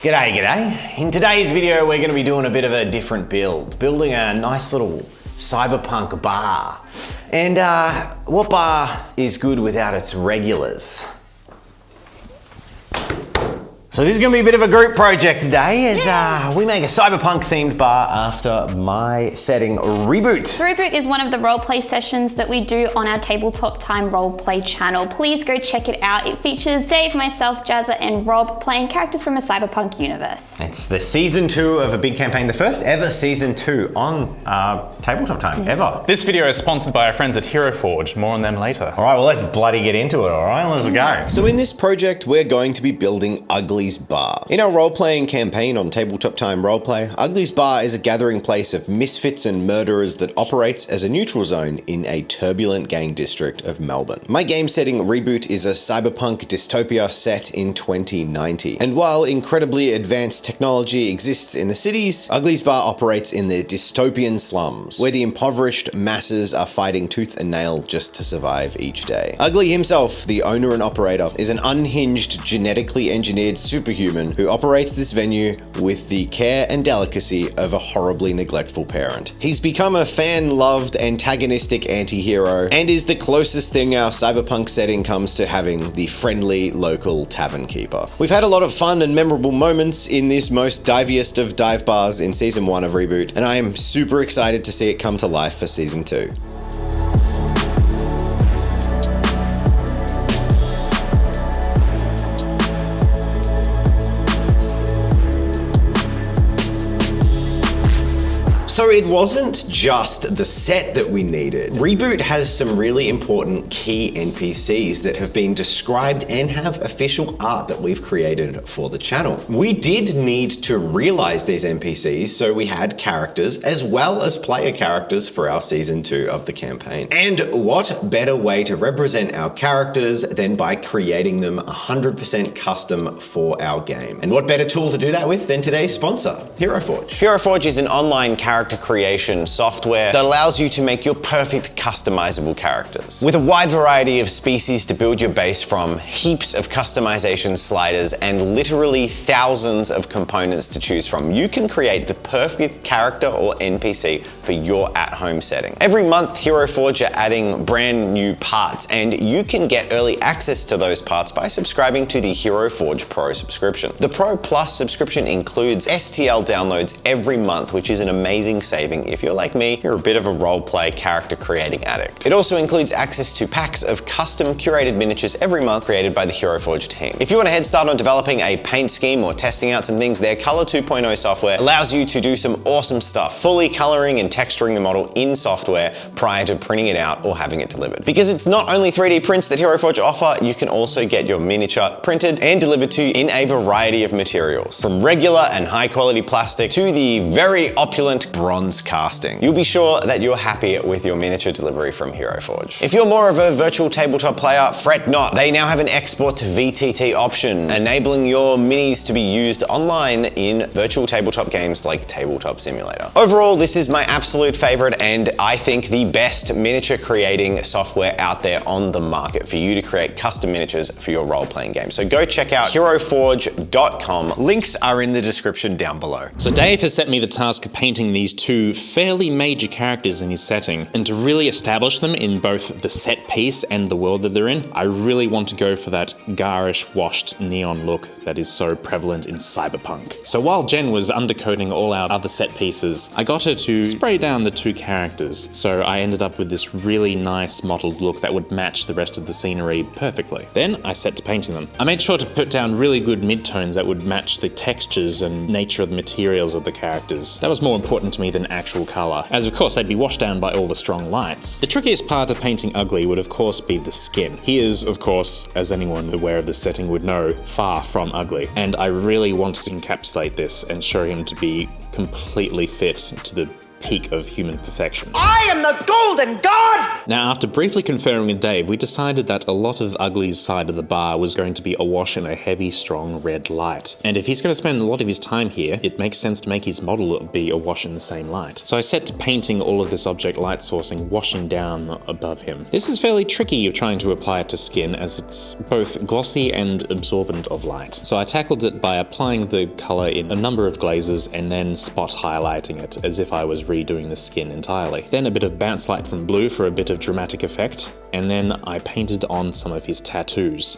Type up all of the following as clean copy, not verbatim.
G'day, g'day. In today's video, we're going to be doing a bit of a different build, building a nice little cyberpunk bar. And what bar is good without its regulars? So this is going to be a bit of a group project today as we make a cyberpunk themed bar after my setting Reboot. Reboot is one of the roleplay sessions that we do on our Tabletop Time roleplay channel. Please go check it out. It features Dave, myself, Jazza and Rob playing characters from a cyberpunk universe. It's the season 2 of a big campaign, the first ever season 2 on Tabletop Time, ever. This video is sponsored by our friends at Hero Forge. More on them later. All right, well let's bloody get into it, all right? Let's go. So in this project, we're going to be building Ugly's Bar. In our role-playing campaign on Tabletop Time Roleplay, Ugly's Bar is a gathering place of misfits and murderers that operates as a neutral zone in a turbulent gang district of Melbourne. My game setting Reboot is a cyberpunk dystopia set in 2090. And while incredibly advanced technology exists in the cities, Ugly's Bar operates in the dystopian slums, where the impoverished masses are fighting tooth and nail just to survive each day. Ugly himself, the owner and operator, is an unhinged, genetically engineered superhuman who operates this venue with the care and delicacy of a horribly neglectful parent. He's become a fan-loved, antagonistic anti-hero, and is the closest thing our cyberpunk setting comes to having the friendly local tavern keeper. We've had a lot of fun and memorable moments in this most diviest of dive bars in season 1 of Reboot, and I am super excited to see it come to life for season 2. So it wasn't just the set that we needed. Reboot has some really important key NPCs that have been described and have official art that we've created for the channel. We did need to realize these NPCs, so we had characters as well as player characters for our season 2 of the campaign. And what better way to represent our characters than by creating them 100% custom for our game? And what better tool to do that with than today's sponsor, Hero Forge. Hero Forge is an online character creation software that allows you to make your perfect customizable characters. With a wide variety of species to build your base from, heaps of customization sliders, and literally thousands of components to choose from, you can create the perfect character or NPC for your at-home setting. Every month, Hero Forge are adding brand new parts, and you can get early access to those parts by subscribing to the Hero Forge Pro subscription. The Pro Plus subscription includes STL downloads every month, which is an amazing saving if you're like me, you're a bit of a roleplay character creating addict. It also includes access to packs of custom curated miniatures every month created by the Hero Forge team. If you want a head start on developing a paint scheme or testing out some things, their Color 2.0 software allows you to do some awesome stuff, fully coloring and texturing the model in software prior to printing it out or having it delivered. Because it's not only 3D prints that Hero Forge offer, you can also get your miniature printed and delivered to you in a variety of materials, from regular and high quality plastic to the very opulent bronze casting. You'll be sure that you're happy with your miniature delivery from Hero Forge. If you're more of a virtual tabletop player, fret not. They now have an export to VTT option, enabling your minis to be used online in virtual tabletop games like Tabletop Simulator. Overall, this is my absolute favorite and I think the best miniature creating software out there on the market for you to create custom miniatures for your role-playing game. So go check out heroforge.com. Links are in the description down below. So Dave has set me the task of painting these two fairly major characters in his setting, and to really establish them in both the set piece and the world that they're in, I really want to go for that garish washed neon look that is so prevalent in cyberpunk. So while Jen was undercoating all our other set pieces, I got her to spray down the two characters, so I ended up with this really nice mottled look that would match the rest of the scenery perfectly. Then I set to painting them. I made sure to put down really good midtones that would match the textures and nature of the materials of the characters. That was more important to me than actual colour, as of course they'd be washed down by all the strong lights. The trickiest part of painting Ugly would of course be the skin. He is, of course, as anyone aware of this setting would know, far from ugly, and I really wanted to encapsulate this and show him to be completely fit to the peak of human perfection. I am the golden god! Now, after briefly conferring with Dave, we decided that a lot of Ugly's side of the bar was going to be awash in a heavy, strong red light. And if he's going to spend a lot of his time here, it makes sense to make his model be awash in the same light. So I set to painting all of this object light sourcing washing down above him. This is fairly tricky of trying to apply it to skin, as it's both glossy and absorbent of light. So I tackled it by applying the color in a number of glazes and then spot highlighting it as if I was redoing the skin entirely. Then a bit of bounce light from blue for a bit of dramatic effect, and then I painted on some of his tattoos.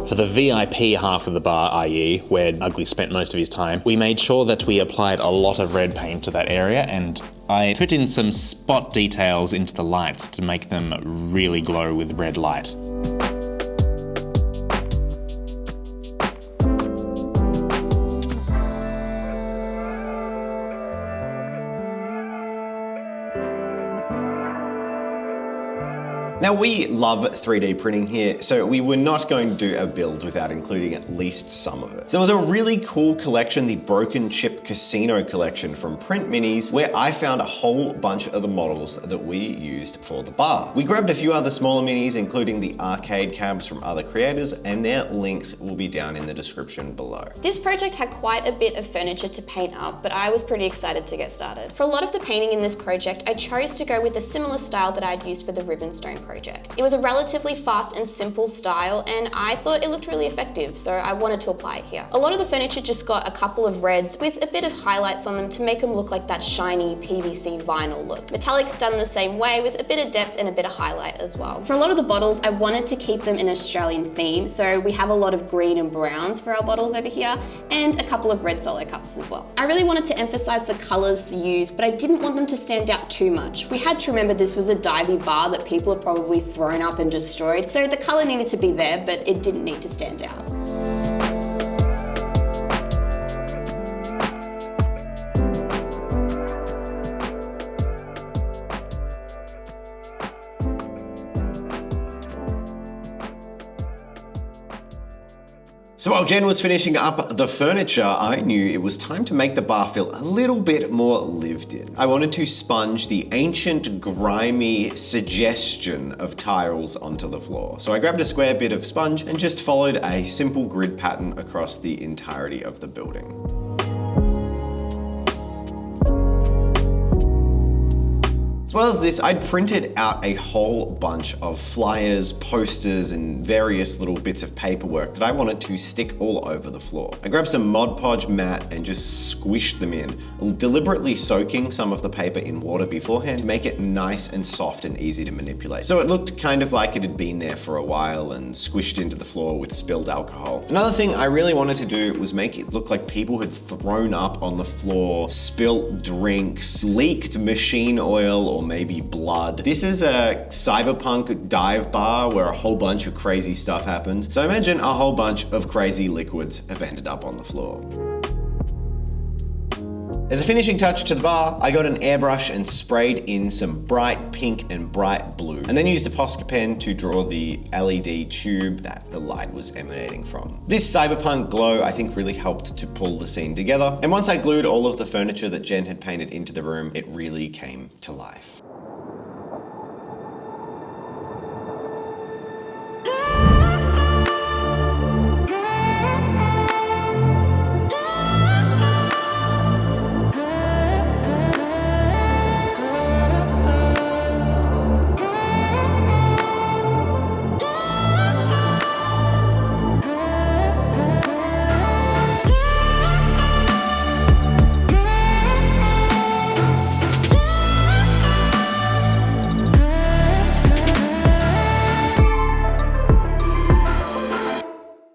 For the VIP half of the bar, i.e. where Ugly spent most of his time, we made sure that we applied a lot of red paint to that area, and I put in some spot details into the lights to make them really glow with red light. Now we love 3D printing here, so we were not going to do a build without including at least some of it. So there was a really cool collection, the Broken Chip Casino collection from Print Minis, where I found a whole bunch of the models that we used for the bar. We grabbed a few other smaller minis, including the arcade cabs from other creators, and their links will be down in the description below. This project had quite a bit of furniture to paint up, but I was pretty excited to get started. For a lot of the painting in this project, I chose to go with a similar style that I'd used for the Ribbonstone project. It was a relatively fast and simple style, and I thought it looked really effective, so I wanted to apply it here. A lot of the furniture just got a couple of reds with a bit of highlights on them to make them look like that shiny PVC vinyl look. Metallics done the same way with a bit of depth and a bit of highlight as well. For a lot of the bottles, I wanted to keep them in Australian theme, so we have a lot of green and browns for our bottles over here, and a couple of red solo cups as well. I really wanted to emphasize the colors used, but I didn't want them to stand out too much. We had to remember this was a divey bar that people have probably thrown up and destroyed, so the color needed to be there, but it didn't need to stand out. So while Jen was finishing up the furniture, I knew it was time to make the bar feel a little bit more lived in. I wanted to sponge the ancient, grimy suggestion of tiles onto the floor. So I grabbed a square bit of sponge and just followed a simple grid pattern across the entirety of the building. As well as this, I'd printed out a whole bunch of flyers, posters, and various little bits of paperwork that I wanted to stick all over the floor. I grabbed some Mod Podge mat and just squished them in, deliberately soaking some of the paper in water beforehand to make it nice and soft and easy to manipulate. So it looked kind of like it had been there for a while and squished into the floor with spilled alcohol. Another thing I really wanted to do was make it look like people had thrown up on the floor, spilt drinks, leaked machine oil, or maybe blood. This is a cyberpunk dive bar where a whole bunch of crazy stuff happens. So imagine a whole bunch of crazy liquids have ended up on the floor. As a finishing touch to the bar, I got an airbrush and sprayed in some bright pink and bright blue, and then used a Posca pen to draw the LED tube that the light was emanating from. This cyberpunk glow, I think, really helped to pull the scene together, and once I glued all of the furniture that Jen had painted into the room, it really came to life.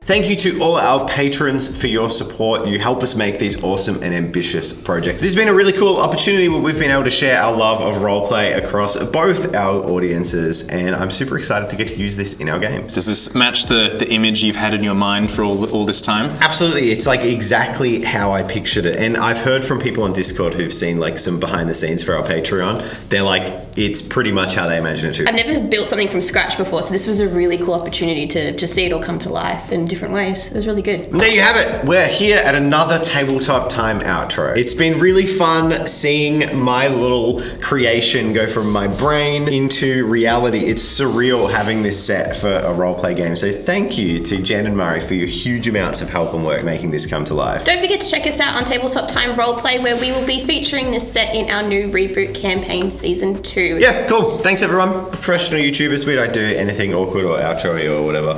Thank you to all our patrons for your support. You help us make these awesome and ambitious projects. This has been a really cool opportunity where we've been able to share our love of roleplay across both our audiences, and I'm super excited to get to use this in our games. Does this match the image you've had in your mind for all this time? Absolutely, it's like exactly how I pictured it. And I've heard from people on Discord who've seen like some behind the scenes for our Patreon. They're like, it's pretty much how they imagine it too. I've never built something from scratch before, so this was a really cool opportunity to just see it all come to life and different ways. It was really good. And there you have it. We're here at another Tabletop Time outro. It's been really fun seeing my little creation go from my brain into reality. It's surreal having this set for a roleplay game. So thank you to Jen and Murray for your huge amounts of help and work making this come to life. Don't forget to check us out on Tabletop Time Roleplay, where we will be featuring this set in our new reboot campaign season 2. Yeah, cool. Thanks everyone. Professional YouTubers, we don't do anything awkward or outro or whatever.